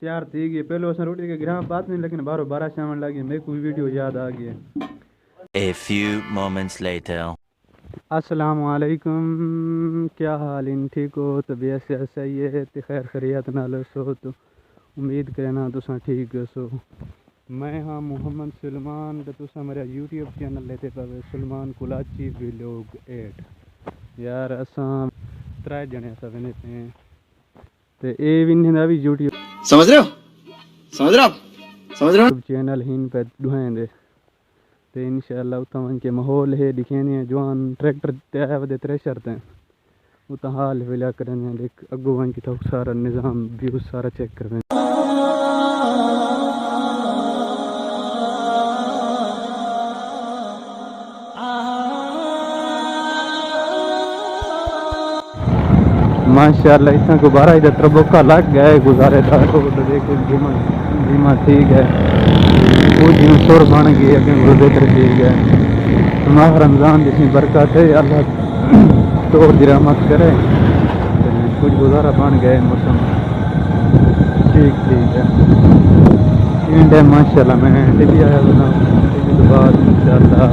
तैयार थी गई। पहले उसने रोटी के ग्राम बात नहीं, लेकिन बारो 12 शामन लगी। मेरे को वीडियो याद आ गई। A few moments later. अस्सलाम वालेकुम, क्या हाल इन? ठीक हो? तबीयत से सही है तो खैर खैरियत नाल सो तो उम्मीद करना तुसा ठीक सो। मैं हाँ मोहम्मद सलमान तो तुसा मेरा यूट्यूब चैनल लेते पावे सलमान कुलाची व्लॉग 8। यार असां 3 जने असां बने पे ते ए विन दा भी यूट्यूब समझ रहे हो समझ रहे हो चैनल हिन पे दुहेंदे ते इंशाल्लाह उता वन के माहौल है दिखेने जवान ट्रैक्टर ते आया वदे थ्रेशर ते उता हाल विला करने देख अगो वन की तो सारा निज़ाम व्यू सारा चेक करने। माशाल्लाह इतना गुब्बारा इधर तरबोका लग गया है गुजारे था तो देखो धीमा ठीक है वो जिन सुर बन गई अगे गुजर ठीक है। माह रमज़ान जिसमें बरकत है अल्लाह तो रहमत करे। कुछ गुजारा बन गए मौसम ठीक है। इंडिया माशाल्लाह मैं टीवी आया बना टीवी के बाद इंशाल्लाह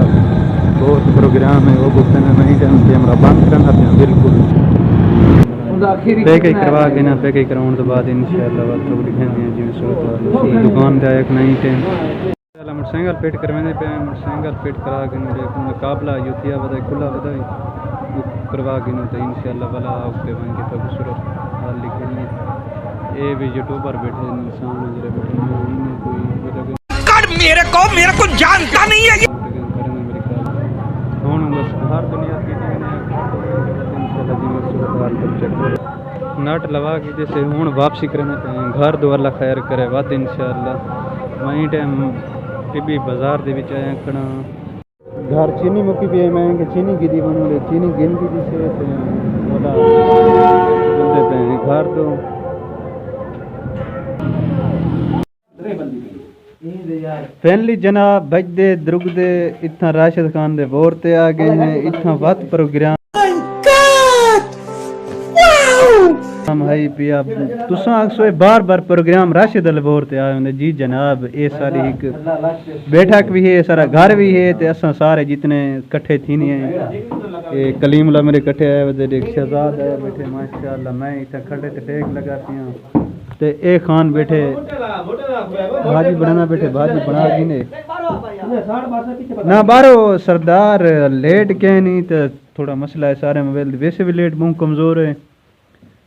बहुत प्रोग्राम है वो बुकते में मैं टाइम कैमरा बंद करना था बिल्कुल पैक करवा के ना पैक कराने तो बाद इंशाल्लाह बात तो दिखाने जी सूरत दुकान पे एक नहीं टाइम इंशाल्लाह मोटरसाइकिल फिट करवाने पे मोटरसाइकिल फिट करा के मुकाबला युतिया बदा खुला बदा करवा के तो इंशाल्लाह वाला उसके बन के तो सूरत हाल लिखेंगे। ये भी यूट्यूबर बैठे इंसान जरा बैठे कोई मेरे को जानता नहीं है बस हर दुनिया की नट लगा के जैसे हूँ वापसी करने पे घर दो अल्लाह खैर करे वत इंशाल्लाह। वहीं टाइम टिब्बी बाजार दे विच आया कना घर चीनी मुक्की पे मैं कि चीनी गिदी बनोले चीनी गिन की से बोला बंदे पे घर दो फैनली जनाब बजदे द्रुगदे इतना राशिद खान दे वोर ते आ गए हैं इतना वत प्रोग्राम भाई पिया तुसा अक्सो बार बार प्रोग्राम राशिद अल वोर ते आए होंदे जी जनाब। ये सारी एक बैठक भी है सारा घर भी है ते असां सारे जितने इकट्ठे थी नहीं है। ये कलीमुल्लाह मेरे इकट्ठे आए वदे एक शहजाद है बैठे माशाल्लाह मैं इतना खड़े ते फेक लगाती हूं ते ए खान बैठे भाजी बनाना बैठे भाजी बना दी ने ना बारो सरदार लेट के नहीं तो थोड़ा मसला है सारे मोबाइल वैसे भी लेट मुंह कमजोर है।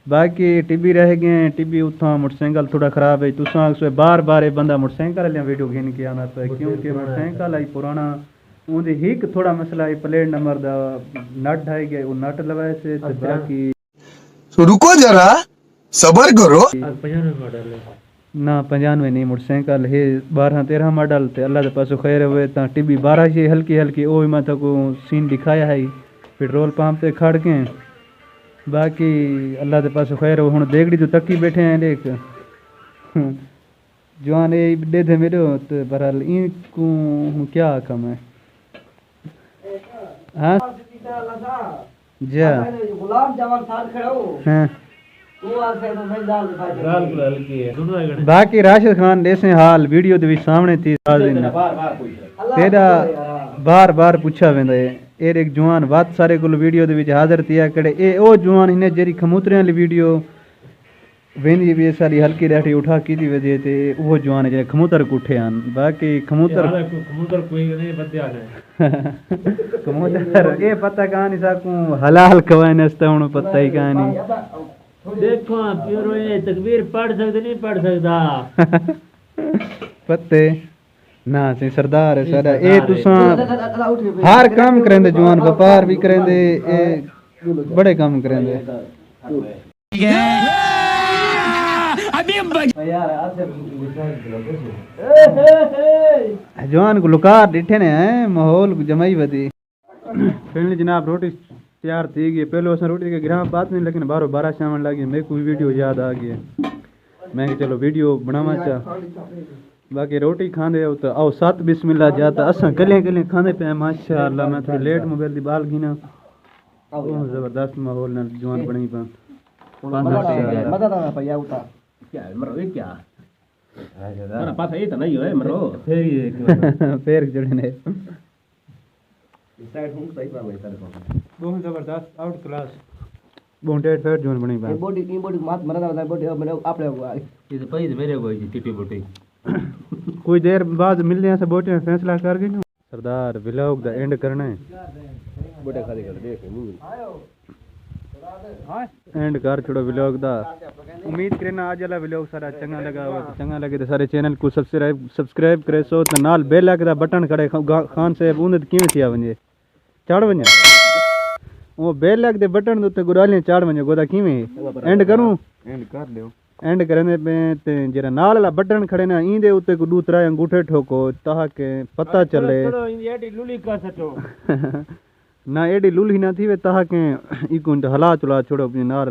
बाकी टीबी रह गए टीबी उतना मोटरसाइकिल थोड़ा खराब है तुसा बार बार ये बंदा मोटरसाइकिल वाले वीडियो घेन के आना पे क्योंकि मोटरसाइकिल आई पुराना उनके हिक थोड़ा मसला है प्लेट नंबर दा नट ढाई गए वो नट लवाए से बाकी रुको जरा सबर करो ना 95 नहीं मोटरसाइकिल है 12-13 मॉडल ते अल्लाह के पास खैर हुए ता टीबी 12 से हल्की हल्की ओ मैं तो को सीन दिखाया है पेट्रोल पंप ते खड़ के बाकी अल्लाह के पास खैर हुन देखड़ी तो तकी बैठे हैं देख जवान ये दे दे मेरे तो बहरहाल इन को क्या कम है हां जा गुलाम जवान साथ खड़ा हो हां बाकी राशिद खान जैसे हाल वीडियो दे सामने थी तेरा बार बार पूछा वेंदा है एक जवान बात सारे को वीडियो दे विच हाजिर थिया कड़े ए ओ जवान इने जेरी खमूतरे वाली वीडियो वेंदी भी सारी हल्की डाठी उठा की दी वजह ते वो जवान जे खमूतर कुठे आन बाकी खमूतर कोई नहीं बद्या है खमूतर ए पता कहानी साकू हलाल खवाने नस्ता हुन पता ही कहानी देखो प्योरो ये तकबीर पढ़ सकते नहीं पढ़ सकता पत्ते ना से सरदार है सारा ए तुसा हर काम करेंदे जवान व्यापार भी करेंदे ए बड़े काम करेंदे जवान को लुका डिठे ने माहौल जमाई वदी फिर जनाब रोटी तैयार थी गई। पहले उसने रोटी के ग्राम बात नहीं, लेकिन बारो 12 शामन लगी। मेरे को वीडियो याद आ गई मैं चलो वीडियो बनावा चाह बाकी रोटी खाने तो आओ 7 बिस्मिल्लाह जाता असा गले गले खाने पे माशाअल्लाह। मैं थोड़ी लेट मोबाइल दी बाल गिना जबरदस्त माहौल न जवान बनी पा मदद आ भैया उठा क्या मरो क्या મારા પાસે એ તો નહીં હોય મરો ફેરી पैर जुड़े ने સાઈડ હું સહી પાવે તારે પાસે बहुत जबरदस्त आउट क्लास बोंटेड फेर जोन बनी बा બોડી ઈ બોડી માત મરા બોડી આપણે એ તો પૈસે મેરે કોઈ ટીટી બોડી कोई देर बाद मिलने से बोटे में फैसला कर गई ना सरदार व्लॉग दा एंड करना है બોડે ખાલી कर देख मूवी एंड कर छोड़ो व्लॉग दा उम्मीद करना आज वाला व्लॉग सारा चंगा लगा हो तो चंगा लगे तो सारे चैनल को सब्सक्राइब करे सो तो नाल बेल आइकन दा बटन खड़े खान साहब उन्द किवें थिया वने चढ़ वने वो बेल आइकन दे बटन दे गुरालियां चढ़ वने गोदा किवें एंड करूं એન્ડ કર લ્યો एंड करने पे ते जरा नाल वाला बटन खड़े ना इंदे उत्ते को दूसरा अंगूठे ठोको ताकि पता चले चलो ये लुली का सटो ना एडी लुली ना थी वे ताकि ई कुंड हला चला छोड़ो अपनी नार